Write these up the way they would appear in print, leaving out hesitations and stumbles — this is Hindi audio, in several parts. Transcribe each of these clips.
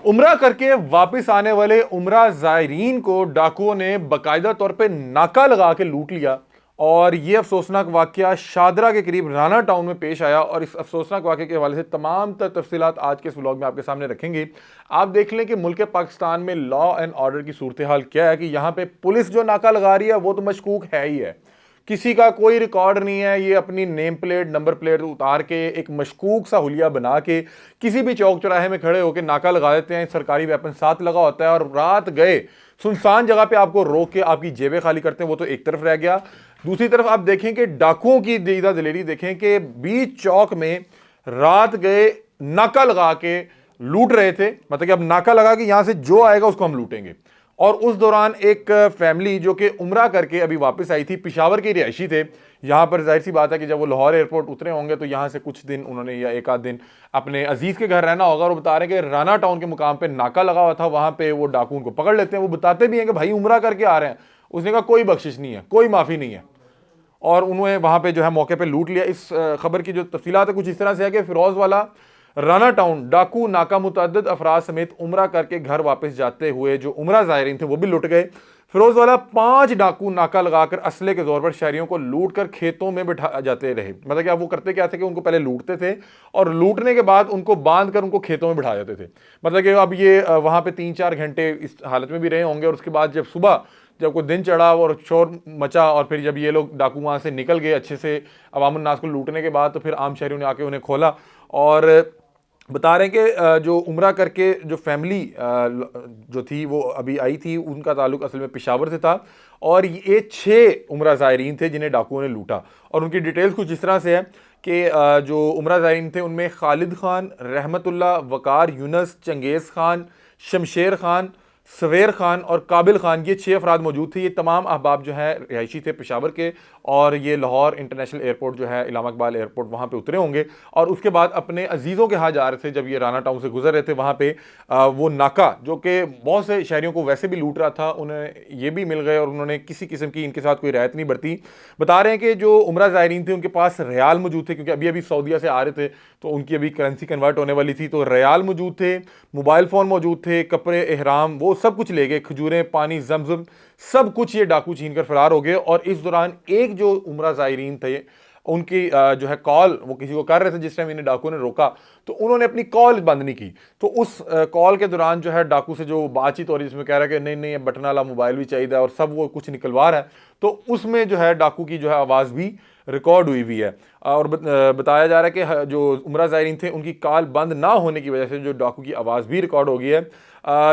उम्रा करके वापस आने वाले उम्रा जायरीन को डाकुओं ने बाकायदा तौर पे नाका लगा के लूट लिया। और ये अफसोसनाक वाकया शादरा के करीब राना टाउन में पेश आया और इस अफसोसनाक वाकये के हवाले से तमाम तफसीलात आज के इस व्लॉग में आपके सामने रखेंगे। आप देख लें कि मुल्क पाकिस्तान में लॉ एंड ऑर्डर की सूरत हाल क्या है कि यहाँ पे पुलिस जो नाका लगा रही है वो तो मशकूक है ही है, किसी का कोई रिकॉर्ड नहीं है। ये अपनी नेम प्लेट नंबर प्लेट उतार के एक मशकूक सा हुलिया बना के किसी भी चौक चौराहे में खड़े होकर नाका लगा देते हैं। सरकारी वेपन साथ लगा होता है और रात गए सुनसान जगह पे आपको रोक के आपकी जेबें खाली करते हैं। वो तो एक तरफ रह गया, दूसरी तरफ आप देखें कि डाकुओं की दीदा दिलेरी देखें कि बीच चौक में रात गए नाका लगा के लूट रहे थे। मतलब कि अब नाका लगा के यहां से जो आएगा उसको हम लूटेंगे। और उस दौरान एक फैमिली जो कि उम्रा करके अभी वापस आई थी, पिशावर के रिहायशी थे। यहाँ पर जाहिर सी बात है कि जब वो लाहौर एयरपोर्ट उतरे होंगे तो यहाँ से कुछ दिन उन्होंने या एक आध दिन अपने अजीज़ के घर रहना होगा। और वो बता रहे हैं कि राना टाउन के मुकाम पे नाका लगा हुआ था, वहाँ पे वो डाकू उनको पकड़ लेते हैं। वो बताते भी हैं कि भाई उम्रा करके आ रहे हैं। उसने कहा कोई बख्शिश नहीं है, कोई माफ़ी नहीं है, और उन्होंने वहाँ पे जो है मौके पे लूट लिया। इस खबर की जो तफसीलात है कुछ इस तरह से है कि फिरोज वाला राना टाउन डाकू नाका मुतअद्दिद अफराद समेत उम्रा करके घर वापस जाते हुए जो उम्रा ज़ायरीन थे वो भी लुट गए। फिरोज वाला 5 डाकू नाका लगाकर असले के जोर पर शहरियों को लूट कर खेतों में बिठा जाते रहे। मतलब कि अब वो करते क्या थे कि उनको पहले लूटते थे और लूटने के बाद उनको बांध कर उनको खेतों में बिठा जाते थे। मतलब कि अब ये वहाँ पे 3-4 घंटे इस हालत में भी रहे होंगे और उसके बाद जब सुबह जब कोई दिन चढ़ा और शोर मचा और फिर जब ये लोग डाकू वहाँ से निकल गए अच्छे से अवाम उन्नास को लूटने के बाद, तो फिर आम शहरियों ने आके उन्हें खोला। और बता रहे हैं कि जो उम्रा करके जो फैमिली जो थी वो अभी आई थी, उनका ताल्लुक असल में पेशावर से था और ये 6 उम्रा ज़ायरीन थे जिन्हें डाकुओं ने लूटा। और उनकी डिटेल्स कुछ इस तरह से है कि जो उम्रा ज़ायरीन थे उनमें खालिद खान, रहमतुल्लाह, वकार, यूनस, चंगेज़ खान, शमशेर खान, सवेर खान और काबिल खान, ये 6 अफराद मौजूद थे। ये तमाम अहबाब जो है रिहायशी थे पेशावर के और ये लाहौर इंटरनेशनल एयरपोर्ट जो है इलामा इकबाल एयरपोर्ट वहाँ पे उतरे होंगे और उसके बाद अपने अजीज़ों के यहाँ जा रहे थे। जब ये राना टाउन से गुजर रहे थे वहाँ पे वो नाका जो कि बहुत से शहरियों को वैसे भी लूट रहा था, उन्हें ये भी मिल गए और उन्होंने किसी किस्म की इनके साथ कोई रियायत नहीं बरती। बता रहे हैं कि जो उम्रा ज़ायरीन थे उनके पास रियाल मौजूद थे, क्योंकि अभी अभी सऊदीया से आ रहे थे तो उनकी अभी करेंसी कन्वर्ट होने वाली थी, तो रियाल मौजूद थे, मोबाइल फ़ोन मौजूद थे, कपड़े एहराम वो सब कुछ ले गए, खजूरें, पानी, जमजम सब कुछ ये डाकू छीन कर फरार हो गए। और इस दौरान एक जो उम्रा ज़ायरीन थे उनकी जो है कॉल वो किसी को कर रहे थे, जिस टाइम इन्हें डाकू ने रोका तो उन्होंने अपनी कॉल बंद नहीं की। तो उस कॉल के दौरान जो है डाकू से जो बातचीत हो रही है जिसमें कह रहा है कि नहीं नहीं बटन वाला मोबाइल भी चाहिए और सब वो कुछ निकलवा रहा है, तो उसमें जो है डाकू की जो है आवाज़ भी रिकॉर्ड हुई हुई है। और बताया जा रहा है कि जो उम्रा ज़ायरीन थे उनकी कॉल बंद ना होने की वजह से जो डाकू की आवाज़ भी रिकॉर्ड हो गई है।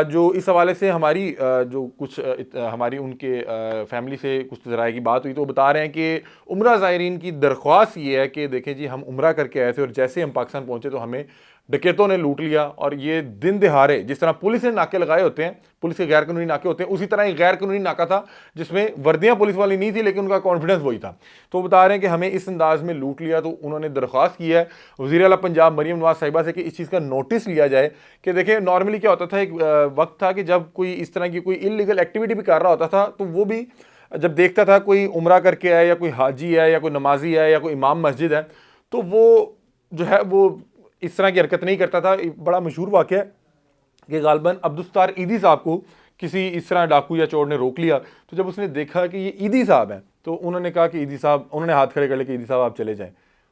जो इस हवाले से हमारी जो कुछ हमारी उनके फैमिली से कुछ ज़राए की बात हुई तो बता रहे हैं कि उम्रा ज़ायरीन की दरख्वास्त ये है कि देखें जी हम उम्रा करके आए थे और जैसे हम पाकिस्तान पहुँचे तो हमें डकैतों ने लूट लिया। और ये दिन दिहाड़े जिस तरह पुलिस ने नाके लगाए होते हैं, पुलिस के गैर कानूनी नाके होते हैं, उसी तरह एक गैर कानूनी नाका था जिसमें वर्दियां पुलिस वाली नहीं थी लेकिन उनका कॉन्फिडेंस वही था। तो बता रहे हैं कि हमें इस अंदाज में लूट लिया। तो उन्होंने दरख्वास्त की है वज़ीर आला पंजाब मरीम नवाज साहिबा से कि इस चीज़ का नोटिस लिया जाए कि देखिए नॉर्मली क्या होता था, एक वक्त था कि जब कोई इस तरह की कोई इलीगल एक्टिविटी भी कर रहा होता था तो वो भी जब देखता था कोई उम्रा करके है या कोई हाजी है या कोई नमाजी है या कोई इमाम मस्जिद है तो वो जो है वो इस तरह की हरकत नहीं करता था। बड़ा मशहूर वाक़या है कि गालबन अब्दुस्तार ईदी साहब को किसी इस तरह डाकू या चोर ने रोक लिया, तो जब उसने देखा कि ये ईदी साहब हैं तो उन्होंने कहा कि ईदी साहब, उन्होंने हाथ खड़े कर ले कि ईदी साहब आप चले जाएं।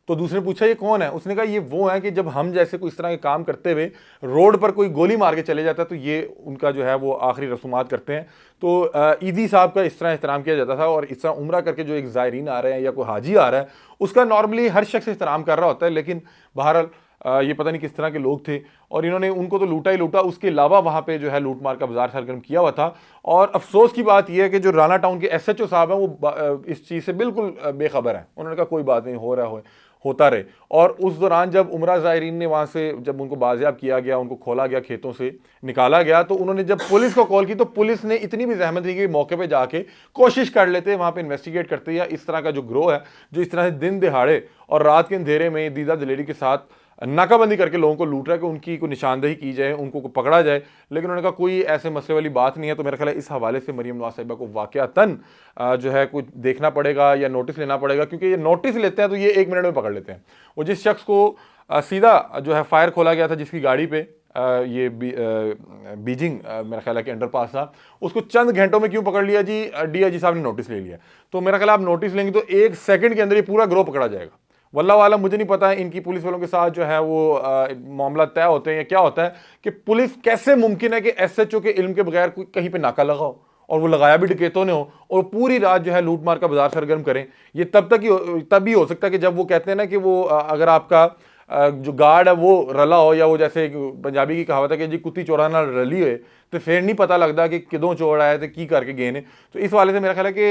तो दूसरे ने पूछा ये कौन है, उसने कहा ये वो है कि जब हम जैसे कोई इस तरह के काम करते हुए रोड पर कोई गोली मार के चले जाता है तो ये उनका जो है वो आखिरी रसूमात करते हैं। तो ईदी साहब का इस तरह एहतराम किया जाता था। और इस तरह उम्रा करके जो एक ज़ायरीन आ रहे हैं या कोई हाजी आ रहा है उसका नॉर्मली हर शख्स एहतराम कर रहा होता है, लेकिन बहरहाल ये पता नहीं किस तरह के लोग थे और इन्होंने उनको तो लूटा ही लूटा, उसके अलावा वहाँ पे जो है लूट मार का बाजार सरगर्म किया हुआ था। और अफसोस की बात यह है कि जो राना टाउन के SHO साहब हैं वो इस चीज़ से बिल्कुल बेखबर हैं। उन्होंने कहा कोई बात नहीं, हो रहा होता रहे। और उस दौरान जब उम्रा ज़ायरीन ने वहाँ से जब उनको बाजियाब किया गया, उनको खोला गया, खेतों से निकाला गया, तो उन्होंने जब पुलिस को कॉल की तो पुलिस ने इतनी भी जहमत दी कि मौके पे जाके कोशिश कर लेते, वहाँ पे इन्वेस्टिगेट करते। या इस तरह का जो ग्रोह है जो इस तरह से दिन दिहाड़े और रात के अंधेरे में दीदा दिलेरी के साथ नाकाबंदी करके लोगों को लूट रहा है कि उनकी कोई निशानदेही की जाए, उनको पकड़ा जाए, लेकिन उन्होंने कहा कोई ऐसे मसले वाली बात नहीं है। तो मेरा ख्याल है इस हवाले से मरीम नवाज साहिबा को वाकयातन जो है कुछ देखना पड़ेगा या नोटिस लेना पड़ेगा, क्योंकि ये नोटिस लेते हैं तो ये 1 मिनट में पकड़ लेते हैं। वो जिस शख्स को सीधा जो है फायर खोला गया था जिसकी गाड़ी पे बीजिंग मेरा ख्याल है कि अंडरपास था, उसको चंद घंटों में क्यों पकड़ लिया जी? डीआईजी साहब ने नोटिस ले लिया। तो मेरा ख्याल आप नोटिस लेंगे तो 1 सेकंड के अंदर ये पूरा ग्रोह पकड़ा जाएगा। वल्लाह वाला मुझे नहीं पता है इनकी पुलिस वालों के साथ जो है वो मामला तय होते हैं या क्या होता है कि पुलिस कैसे मुमकिन है कि एसएचओ के इल्म के बगैर कोई कहीं पे नाका लगाओ, और वो लगाया भी डकैतों ने हो, और पूरी रात जो है लूट मार का बाजार सरगर्म करें। ये तब ही हो सकता है कि जब वो कहते हैं ना कि वो अगर आपका जो गार्ड है वो रला हो, या वो जैसे पंजाबी की कहावत है कि जी कुत्ती चोरा ना रली हुए, तो फिर नहीं पता लगता कि किदों चोर आए तो की करके गए ने। तो इस वाले से मेरा ख्याल है कि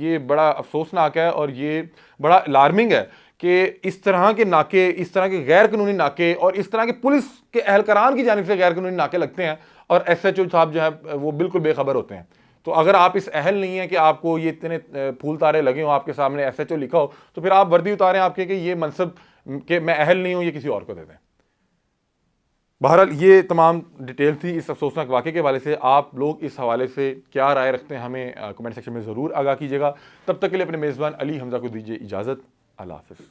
ये बड़ा अफसोसनाक है और ये बड़ा अलार्मिंग है कि इस तरह के नाके, इस तरह के गैर कानूनी नाके और इस तरह के पुलिस के एहलकारान की जानिब से गैर कानूनी नाके लगते हैं और एसएचओ साहब जो है वो बिल्कुल बेखबर होते हैं। तो अगर आप इस अहल नहीं है कि आपको ये इतने फूल तारे लगे हो, आपके सामने एसएचओ लिखा हो, तो फिर आप वर्दी उतारें आपके कि ये मनसब कि मैं अहल नहीं हूं, ये किसी और को दे दें। बहरहाल ये तमाम डिटेल थी इस अफसोसनाक वाक़े के हवाले से। आप लोग इस हवाले से क्या राय रखते हैं हमें कमेंट सेक्शन में ज़रूर आगाह कीजिएगा। तब तक के लिए अपने मेज़बान अली हमज़ा को दीजिए इजाज़त। अल्लाह हाफ़िज़।